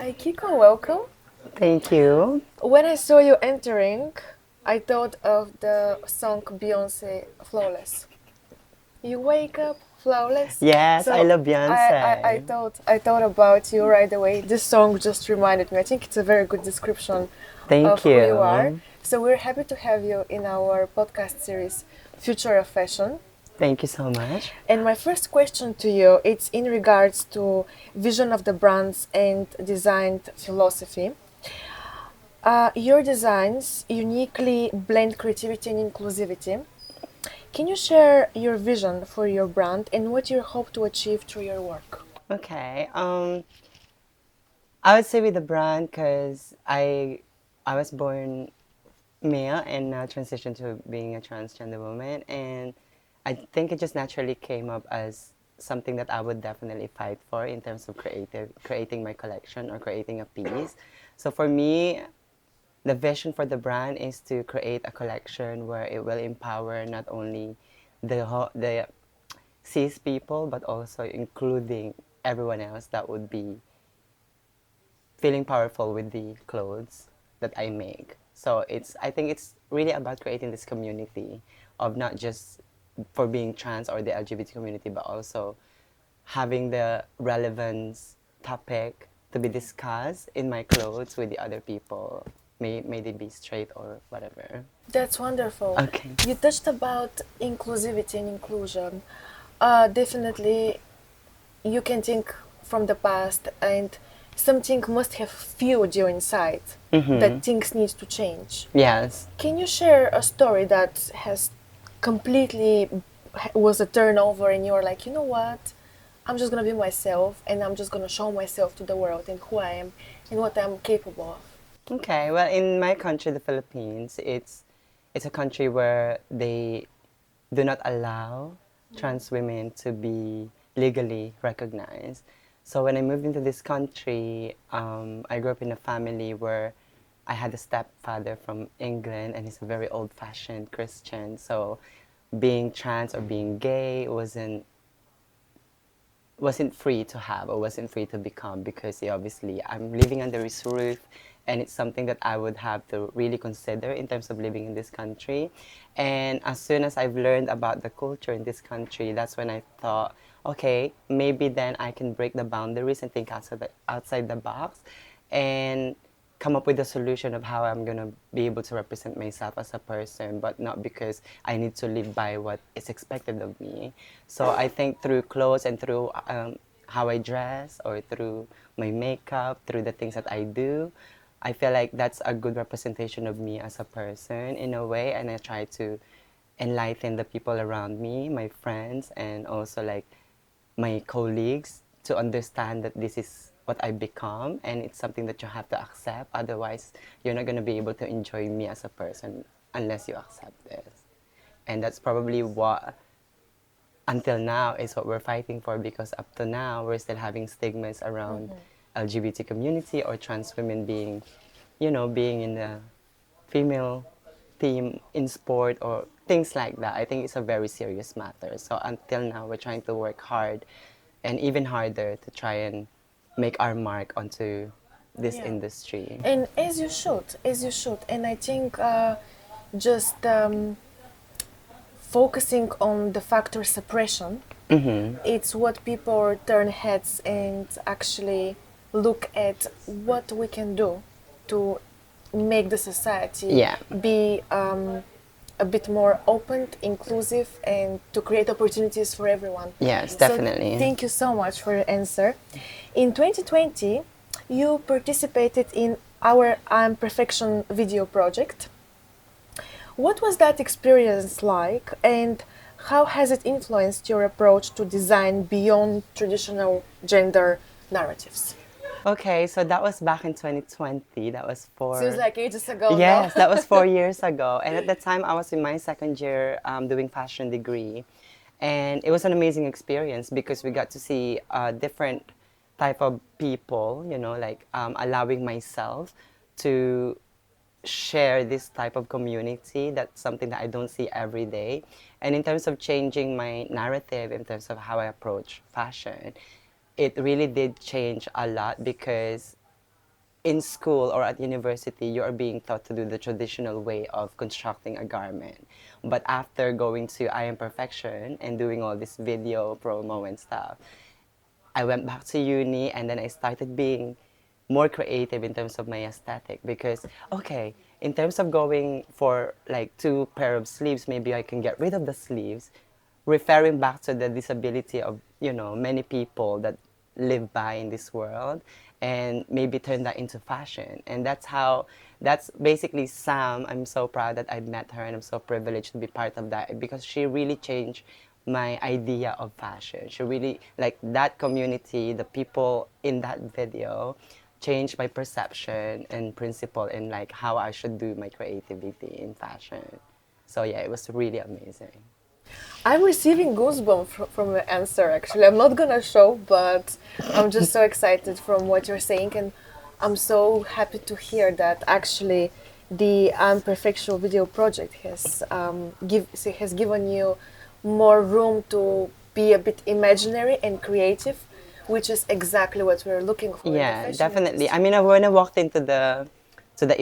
Akiko, welcome. Thank you. When I saw you entering, I thought of the song Beyonce Flawless. You wake up flawless. Yes, I So love I Beyonce. thought about you right away. This song just reminded me. I think it's a very good description of Thank who you are. you. So we're happy to have you in our podcast series Future of Fashion. Thank you so much. And my first question to you, it's in regards to vision of the brands and design philosophy. Your designs uniquely blend creativity and inclusivity. Can you share your vision for your brand and what you hope to achieve through your work? Okay. I would say with the brand because I was born male and now transitioned to being a transgender woman, and I think it just naturally came up as something that I would definitely fight for in terms of creating my collection or creating a piece. So for me, the vision for the brand is to create a collection where it will empower not only the cis people but also including everyone else that would be feeling powerful with the clothes that I make. So I think it's really about creating this community of not just for being trans or the LGBT community, but also having the relevance topic to be discussed in my clothes with the other people, may they be straight or whatever. That's wonderful. Okay. You touched about inclusivity and inclusion. Definitely, you can think from the past, and something must have fueled you inside that things need to change. Yes. Can you share a story that has completely was a turnover and you're like, you know what? I'm just gonna be myself and I'm just gonna show myself to the world and who I am and what I'm capable of. Okay. Well, in my country, the Philippines, it's a country where they do not allow trans women to be legally recognized. So when I moved into this country, I grew up in a family where I had a stepfather from England, and he's a very old-fashioned Christian. So being trans or being gay wasn't free to have or wasn't free to become because obviously I'm living under his roof, and it's something that I would have to really consider in terms of living in this country. And as soon as I've learned about the culture in this country, that's when I thought, okay, maybe then I can break the boundaries and think outside the box and come up with a solution of how I'm gonna be able to represent myself as a person, but not because I need to live by what is expected of me. So I think through clothes and through how I dress or through my makeup, through the things that I do, I feel like that's a good representation of me as a person in a way, and I try to enlighten the people around me, my friends, and also like my colleagues to understand that this is what I become and it's something that you have to accept. Otherwise, you're not going to be able to enjoy me as a person unless you accept this. And that's probably what, until now, is what we're fighting for because up to now, we're still having stigmas around LGBT community or trans women being, being in the female team in sport or things like that. I think it's a very serious matter. So until now, we're trying to work hard and even harder to try and make our mark onto this Yeah. industry. And as you should. And I think just focusing on the factor suppression, it's what people turn heads and actually look at what we can do to make the society Yeah. be a bit more open, inclusive, and to create opportunities for everyone. Yes, So definitely. thank you so much for your answer. In 2020, you participated in our I'm Perfection video project. What was that experience like, and how has it influenced your approach to design beyond traditional gender narratives? Okay, so that was back in 2020. That was Seems for like ages ago, no? Yes, that was 4 years ago. And at the time, I was in my second year doing fashion degree. And it was an amazing experience because we got to see different type of people, like allowing myself to share this type of community. That's something that I don't see every day. And in terms of changing my narrative, in terms of how I approach fashion, it really did change a lot because in school or at university, you are being taught to do the traditional way of constructing a garment. But after going to I Am Perfection and doing all this video promo and stuff, I went back to uni and then I started being more creative in terms of my aesthetic because okay, in terms of going for like two pair of sleeves, maybe I can get rid of the sleeves, referring back to the disability of, many people that live by in this world and maybe turn that into fashion. And that's basically Sam. I'm so proud that I met her and I'm so privileged to be part of that because she really changed my idea of fashion. She really, like that community, the people in that video changed my perception and principle in like how I should do my creativity in fashion. So yeah, it was really amazing. I'm receiving goosebumps from the answer, actually. I'm not gonna show, but I'm just so excited from what you're saying, and I'm so happy to hear that actually the Unperfectual video project has given you more room to be a bit imaginary and creative, which is exactly what we're looking for in the Yeah, fashion definitely. I industry. mean, when I walked into the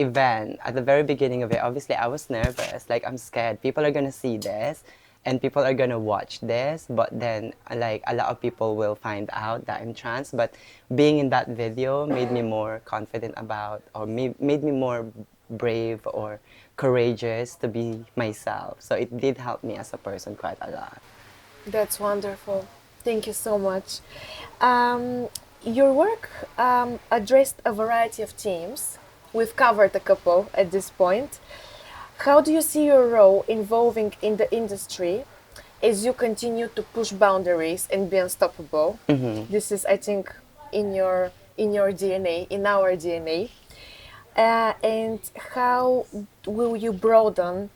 event at the very beginning of it, obviously I was nervous. Like I'm scared. People are gonna see this, and people are gonna watch this. But then, like a lot of people will find out that I'm trans. But being in that video made me more confident about, or made me more brave or courageous to be myself. So it did help me as a person quite a lot. That's wonderful. Thank you so much. Um, your work addressed a variety of themes. We've covered a couple at this point. How do you see your role evolving in the industry as you continue to push boundaries and be unstoppable? This is, I think, in your DNA, in our DNA. And how will you broaden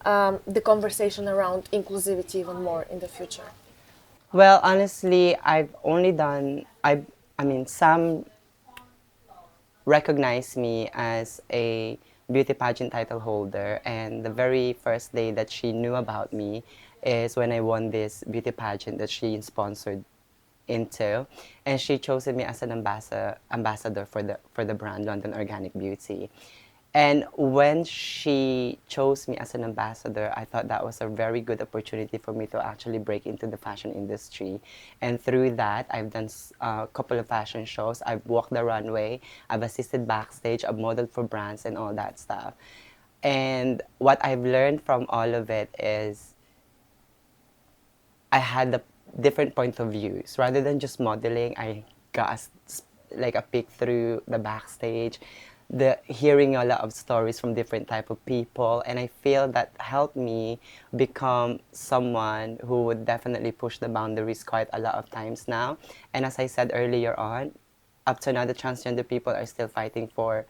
the conversation around inclusivity even more in the future? Well, honestly, I mean, some recognized me as a beauty pageant title holder, and the very first day that she knew about me is when I won this beauty pageant that she sponsored into, and she chose me as an ambassador for the brand London Organic Beauty. And when she chose me as an ambassador, I thought that was a very good opportunity for me to actually break into the fashion industry. And through that, I've done a couple of fashion shows. I've walked the runway, I've assisted backstage, I've modeled for brands and all that stuff. And what I've learned from all of it is I had a different point of views. Rather than just modeling, I got like a peek through the backstage, the hearing a lot of stories from different type of people, and I feel that helped me become someone who would definitely push the boundaries quite a lot of times now. And as I said earlier on, up to now the transgender people are still fighting for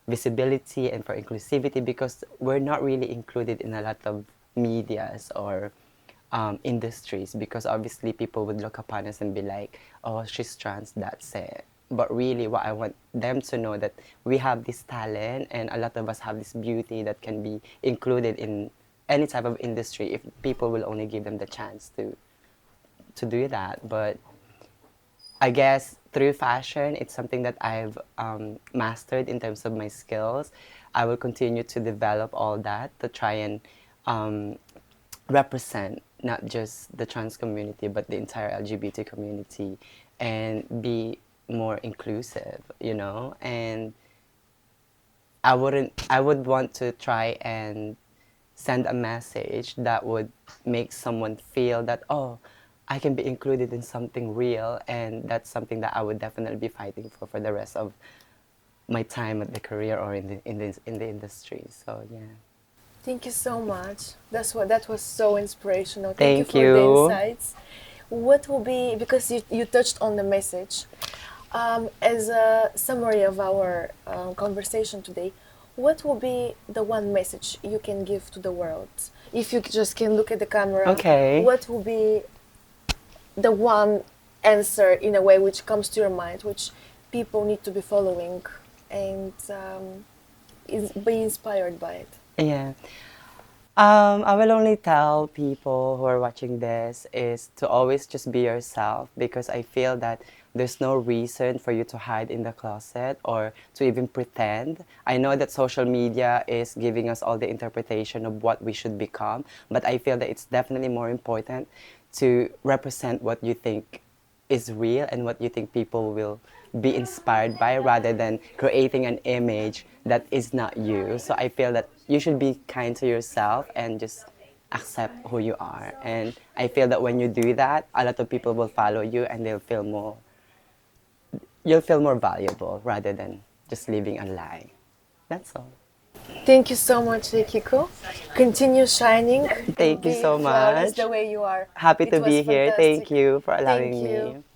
visibility and for inclusivity because we're not really included in a lot of medias or industries because obviously people would look upon us and be like, oh, she's trans, that's it. But really, what I want them to know that we have this talent and a lot of us have this beauty that can be included in any type of industry if people will only give them the chance to do that. But I guess through fashion, it's something that I've mastered in terms of my skills. I will continue to develop all that to try and um, represent not just the trans community but the entire LGBT community and be more inclusive, and I would want to try and send a message that would make someone feel that, oh, I can be included in something real, and that's something that I would definitely be fighting for the rest of my time at the career or in the industry. So yeah. Thank you so much. That was so inspirational. Thank you Thank for the you. insights. What will be, because you touched on the message, as a summary of our conversation today, what will be the one message you can give to the world? If you just can look at the camera, Okay. what will be the one answer in a way which comes to your mind, which people need to be following and be inspired by it? Yeah. I will only tell people who are watching this is to always just be yourself because I feel that there's no reason for you to hide in the closet or to even pretend. I know that social media is giving us all the interpretation of what we should become, but I feel that it's definitely more important to represent what you think is real and what you think people will be inspired by, rather than creating an image that is not you. So I feel that you should be kind to yourself and just accept who you are. And I feel that when you do that, a lot of people will follow you and you'll feel more valuable rather than just living a lie. That's all. Thank you so much, Akiko. Continue shining and Thank you be so flawless much. the way you are. Happy It to was be here. Thank fantastic. you for Thank allowing you. me.